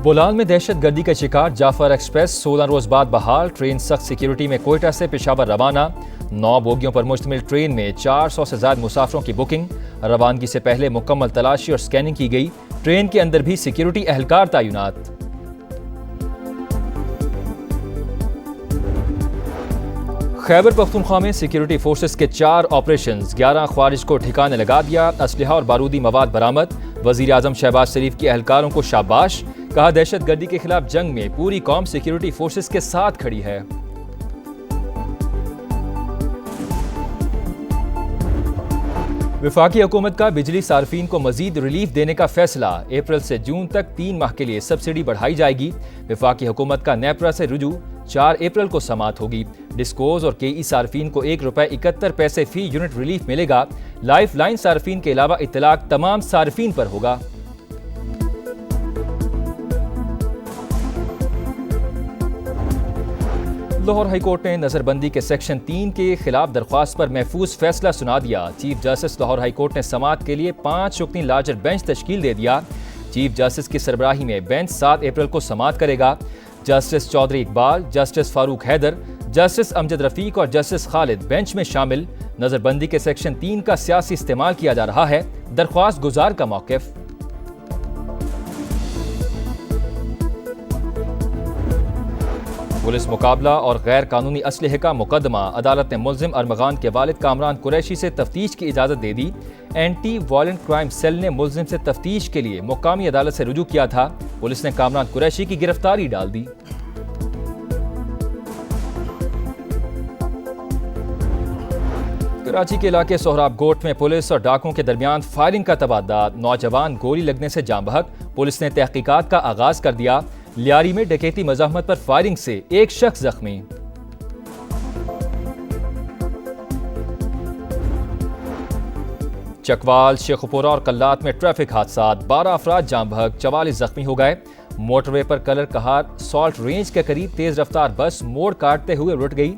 बोलान में दहशत गर्दी का शिकार जाफर एक्सप्रेस 16 रोज बाद बहाल। ट्रेन सख्त सिक्योरिटी में कोयटा से पेशावर रवाना। 9 बोगियों पर मुश्तमिल ट्रेन में 400 से ज्यादा मुसाफिरों की बुकिंग। रवानगी से पहले मुकम्मल तलाशी और स्कैनिंग की गई। ट्रेन के अंदर भी सिक्योरिटी एहलकार तैनात। खैबर पख्तूनख्वा में सिक्योरिटी फोर्सेस के 4 ऑपरेशन, 11 ख्वारिज को ठिकाने लगा दिया। असलहा और बारूदी मवाद बरामद। वजीर आजम शहबाज शरीफ के एहलकारों को शाबाश। कहा, दहशत गर्दी के खिलाफ जंग में पूरी कौम सिक्योरिटी फोर्सेस के साथ खड़ी है। वफाकी हुकूमत का बिजली सार्फिन को मजीद रिलीफ देने का फैसला। अप्रैल से जून तक 3 माह के लिए सब्सिडी बढ़ाई जाएगी। वफाकी हुकूमत का नेपरा से रुजू 4 अप्रैल को समात होगी। डिस्कोज और केई सार्फिन को ₹1.71 फी यूनिट रिलीफ मिलेगा। लाइफ लाइन सार्फिन के अलावा इतलाक तमाम सार्फिन पर होगा। लाहौर हाईकोर्ट ने नजरबंदी के सेक्शन 3 के खिलाफ दरख्वास्त पर महफूज फैसला सुना दिया। चीफ जस्टिस लाहौर हाईकोर्ट ने समात के लिए 5 रुकनी लार्जर बेंच तश्कील दे दिया। चीफ जस्टिस की सरबराही में बेंच 7 अप्रैल को समात करेगा। Justice Chaudhry Iqbal, justice Farooq Haider, justice Amjad Rafiq और जस्टिस खालिद बेंच में शामिल। नजरबंदी के सेक्शन 3 का सियासी इस्तेमाल किया जा रहा है। दरख्वास्त गुजार का मौक़िफ़। पुलिस मुकाबला और गैर कानूनी असलहे का मुकदमा। अदालत ने मुल्जिम अरमगान के वालिद कामरान कुरैशी से तफ्तीश की इजाज़त दे दी। एंटी वायलेंट क्राइम सेल ने मुल्जिम से तफ्तीश के लिए मुकामी अदालत से रुजू किया था। पुलिस ने कामरान कुरैशी की गिरफ्तारी डाल दी। कराची के इलाके सोहराब गोट में पुलिस और डाकुओं के दरमियान फायरिंग का तबादला। नौजवान गोली लगने से जाँ बहक। पुलिस ने तहकीकात का आगाज कर दिया। लियारी में डकैती मज़ाहमत पर फायरिंग से एक शख्स जख्मी। चकवाल, शेखुपुरा और कल्लात में ट्रैफिक हादसा। 12 अफराद जाँ बहक, 44 जख्मी हो गए। मोटरवे पर कलर कहार सॉल्ट रेंज के करीब तेज रफ्तार बस मोड़ काटते हुए रुट गई।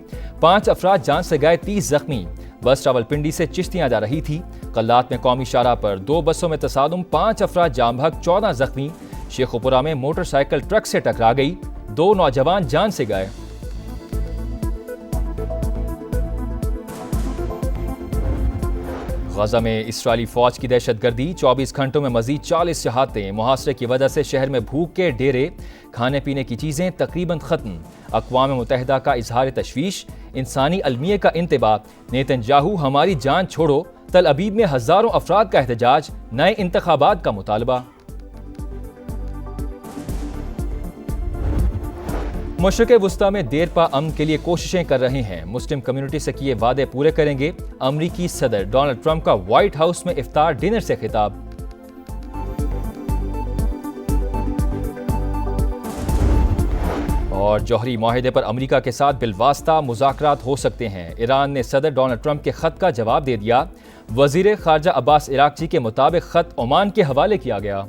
5 अफराद जान से गए, 30 जख्मी। बस रावलपिंडी से चिश्तियां जा रही थी। कल्लात में कौमी शाहराह पर 2 बसों में तसादुम, 5 अफराद जाँ बहक, 14 जख्मी। शेखुपुरा में मोटरसाइकिल ट्रक से टकरा गई, 2 नौजवान जान से गए। गजा में इस्राएली फौज की दहशतगर्दी। 24 घंटों में मजीद 40 शहादतें। मुहासरे की वजह से शहर में भूख के डेरे, खाने पीने की चीजें तकरीबन खत्म। अक़वाम मुत्तहिदा का इजहार तशवीश। इंसानी अलमिया का इंतबाह। नेतन्याहू हमारी जान छोड़ो। तल अबीब में हजारों अफराद का एहतजाज। नए इंतखाबात का मुतालबा। मशरिक़ वुस्ता में देरपा अमन के लिए कोशिशें कर रहे हैं। मुस्लिम कम्युनिटी से किए वादे पूरे करेंगे। अमरीकी सदर डोनाल्ड ट्रंप का व्हाइट हाउस में इफ्तार डिनर से खिताब। और जौहरी माहिदे पर अमरीका के साथ बिलवास्ता मुज़ाकरात हो सकते हैं। ईरान ने सदर डोनाल्ड ट्रंप के खत का जवाब दे दिया। वजीर खारजा अब्बास इराक़ची के मुताबिक खत ओमान के हवाले किया गया।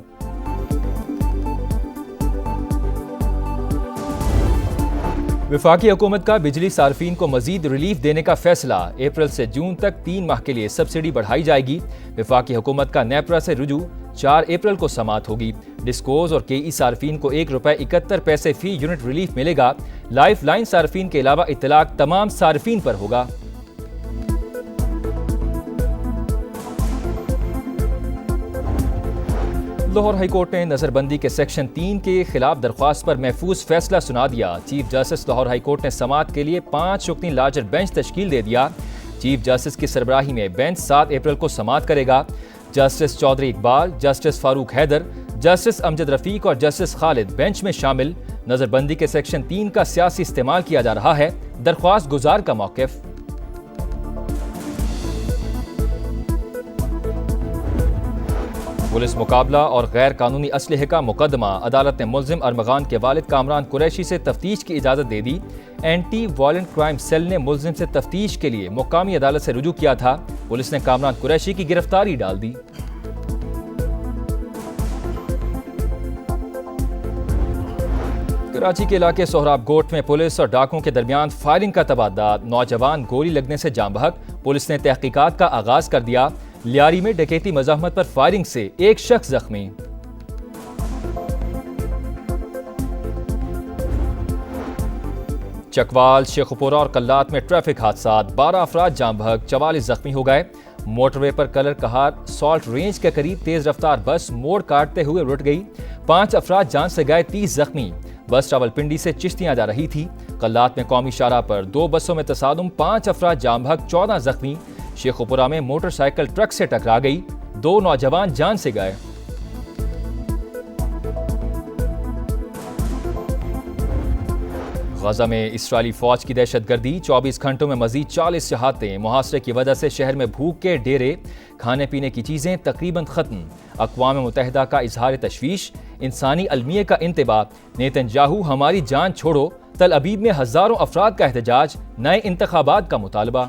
वफाकी हुकूमत का बिजली सार्फिन को मजीद रिलीफ देने का फैसला। अप्रैल से जून तक 3 माह के लिए सब्सिडी बढ़ाई जाएगी। वफाकी हुकूमत का नेपरा से रुजू 4 अप्रैल को समात होगी। डिस्कोज और केई सार्फिन को ₹1.71 फी यूनिट रिलीफ मिलेगा। लाइफ लाइन सार्फिन के अलावा इतलाक तमाम सार्फिन पर होगा। लाहौर हाईकोर्ट ने नजरबंदी के सेक्शन 3 के खिलाफ दरख्वास्त पर महफूज फैसला सुना दिया। चीफ जस्टिस लाहौर हाईकोर्ट ने समात के लिए 5 रुकनी लार्जर बेंच तश्कील दे दिया। चीफ जस्टिस की सरबराही में बेंच 7 अप्रैल को समात करेगा। Justice Chaudhry Iqbal, justice Farooq Haider, justice Amjad Rafiq और जस्टिस खालिद बेंच में शामिल। नजरबंदी के सेक्शन 3 का सियासी इस्तेमाल किया जा रहा है। दरख्वास्त गुजार का मौक़िफ़। पुलिस मुकाबला और गैर कानूनी असलहे का मुकदमा। अदालत ने मुल्जिम अरमगान के वालिद कामरान कुरैशी से तफ्तीश की इजाज़त दे दी। एंटी वायलेंट क्राइम सेल ने मुल्जिम से तफ्तीश के लिए मुकामी अदालत से रुजू किया था। पुलिस ने कामरान कुरैशी की गिरफ्तारी डाल दी। कराची के इलाके सोहराब गोट में पुलिस और डाकुओं के दरमियान फायरिंग का तबादला। नौजवान गोली लगने से जाँ बहक। पुलिस ने तहकीकात का आगाज कर दिया। लियारी में डकैती मज़ाहमत पर फायरिंग से एक शख्स जख्मी। चकवाल, शेखुपुरा और कल्लात में ट्रैफिक हादसा, 12 अफराद जाम बहक, 44 जख्मी हो गए। मोटरवे पर कलर कहार सॉल्ट रेंज के करीब तेज रफ्तार बस मोड़ काटते हुए रुट गई। 5 अफराद जान से गए, 30 जख्मी। बस रावलपिंडी से चिश्तियां जा रही थी। कल्लात में कौमी शाहराह पर 2 बसों में तसादुम, 5 अफराद जाम बहक, 14 जख्मी। शेखुपुरा में मोटरसाइकिल ट्रक से टकरा गई, 2 नौजवान जान से गए। गजा में इस्राएली फौज की दहशतगर्दी, 24 घंटों में मजीद 40 शहादतें। मुहासरे की वजह से शहर में भूख के डेरे, खाने पीने की चीजें तकरीबन खत्म। अक़वाम मुत्तहिदा का इजहार तशवीश, इंसानी अलमिये का इंतबाह। नेतन्याहू हमारी जान छोड़ो, तल अबीब में हजारों अफराद का एहतजाज, नए इंतखाबात का मुतालबा।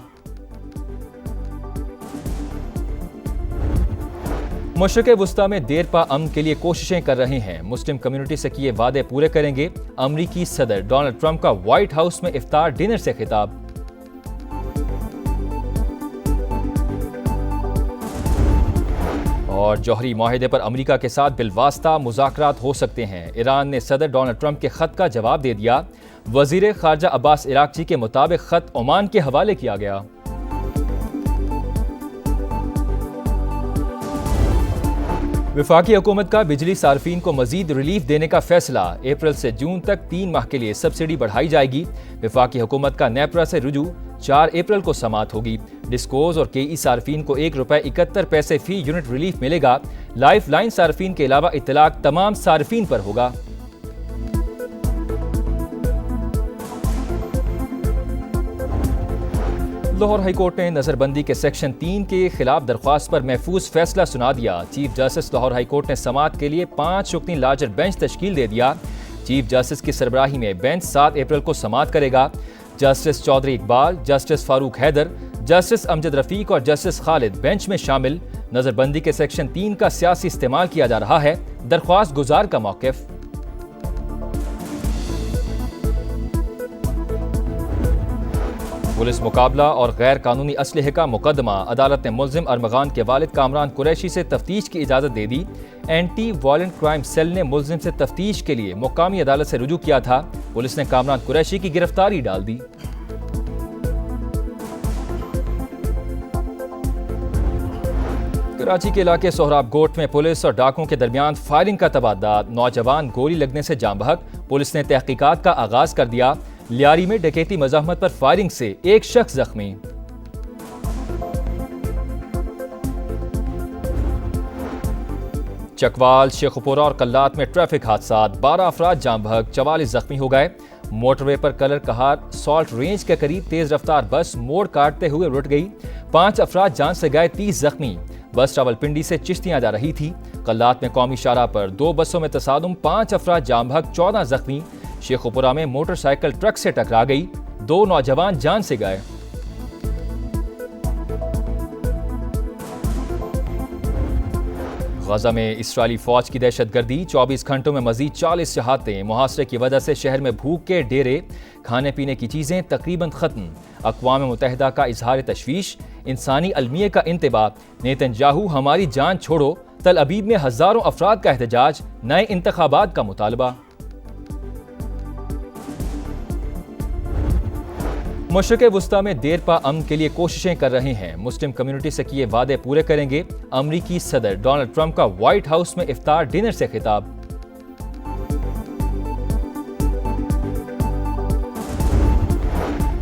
मशरिक़ वुस्ता में देरपा अमन के लिए कोशिशें कर रहे हैं। मुस्लिम कम्युनिटी से किए वादे पूरे करेंगे। अमरीकी सदर डोनाल्ड ट्रंप का व्हाइट हाउस में इफ्तार डिनर से खिताब। और जौहरी माहिदे पर अमरीका के साथ बिलवास्ता मुज़ाकरात हो सकते हैं। ईरान ने सदर डोनाल्ड ट्रंप के खत का जवाब दे दिया। वजीर खारजा अब्बास इराक्ची के मुताबिक खत ओमान के हवाले किया गया। वफाकी हुकूमत का बिजली सार्फिन को मजीद रिलीफ देने का फैसला। अप्रैल से जून तक 3 माह के लिए सब्सिडी बढ़ाई जाएगी। वफाकी हुकूमत का नेपरा से रुजू 4 अप्रैल को समात होगी। डिस्कोज और केई सार्फिन को ₹1.71 फी यूनिट रिलीफ मिलेगा। लाइफ लाइन सार्फिन के अलावा इतलाक तमाम सार्फिन पर होगा। लाहौर हाईकोर्ट ने नजरबंदी के सेक्शन 3 के खिलाफ दरख्वास्त पर महफूज फैसला सुना दिया। चीफ जस्टिस लाहौर हाईकोर्ट ने समात के लिए 5 रुकनी लार्जर बेंच तश्कील दे दिया। चीफ जस्टिस की सरबराही में बेंच 7 अप्रैल को समात करेगा। Justice Chaudhry Iqbal, justice Farooq Haider, justice Amjad Rafiq और जस्टिस खालिद बेंच में शामिल। नजरबंदी के सेक्शन 3 का सियासी इस्तेमाल किया जा रहा है, दरख्वास्त गुजार का मौक़िफ़। पुलिस मुकाबला और गैर कानूनी असलहे का मुकदमा। अदालत ने मुल्जिम अरमगान के वालिद कामरान कुरैशी से तफ्तीश की इजाज़त दे दी। एंटी वायलेंट क्राइम सेल ने मुल्जिम से तफ्तीश के लिए मुकामी अदालत से रुजू किया था। पुलिस ने कामरान कुरैशी की गिरफ्तारी डाल दी। कराची के इलाके सोहराब गोट में पुलिस और डाकुओं के दरमियान फायरिंग का तबादला। नौजवान गोली लगने से जाम बहक। पुलिस ने तहकीकात का आगाज कर दिया। लियारी में डकैती मज़ाहमत पर फायरिंग से एक शख्स जख्मी। चकवाल, शेखुपुरा और कल्लात में ट्रैफिक हादसा, 12 अफराद जाम बहक, 44 जख्मी हो गए। मोटरवे पर कलर कहार सॉल्ट रेंज के करीब तेज रफ्तार बस मोड़ काटते हुए रुट गई। 5 अफराद जान से गए, 30 जख्मी। बस रावलपिंडी से चिश्तियां जा रही थी। कल्लात में कौमी शाहराह पर 2 बसों में तसादुम, 5 अफराद जाम बहक, 14 जख्मी। शेखुपुरा में मोटरसाइकिल ट्रक से टकरा गई, 2 नौजवान जान से गए। गजा में इस्राएली फौज की दहशतगर्दी, 24 घंटों में मजीद 40 शहादतें। मुहासरे की वजह से शहर में भूख के डेरे, खाने पीने की चीजें तकरीबन खत्म। अक़वाम मुत्तहिदा का इजहार तशवीश, इंसानी अलमिये का इंतबाह। नेतन्याहू हमारी जान छोड़ो, तल अबीब में हजारों अफराद का एहतजाज, नए इंतखाबात का मुतालबा। मशरिक़ वुस्ता में देरपा अमन के लिए कोशिशें कर रहे हैं। मुस्लिम कम्युनिटी से किए वादे पूरे करेंगे। अमरीकी सदर डोनाल्ड ट्रंप का व्हाइट हाउस में इफ्तार डिनर से खिताब।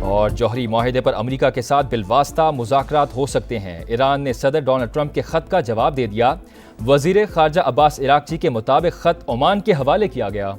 और जौहरी माहिदे पर अमरीका के साथ बिलवास्ता मुज़ाकरात हो सकते हैं। ईरान ने सदर डोनाल्ड ट्रंप के खत का जवाब दे दिया। वजीर खारजा अब्बास इराक्ची के मुताबिक खत ओमान के हवाले किया गया।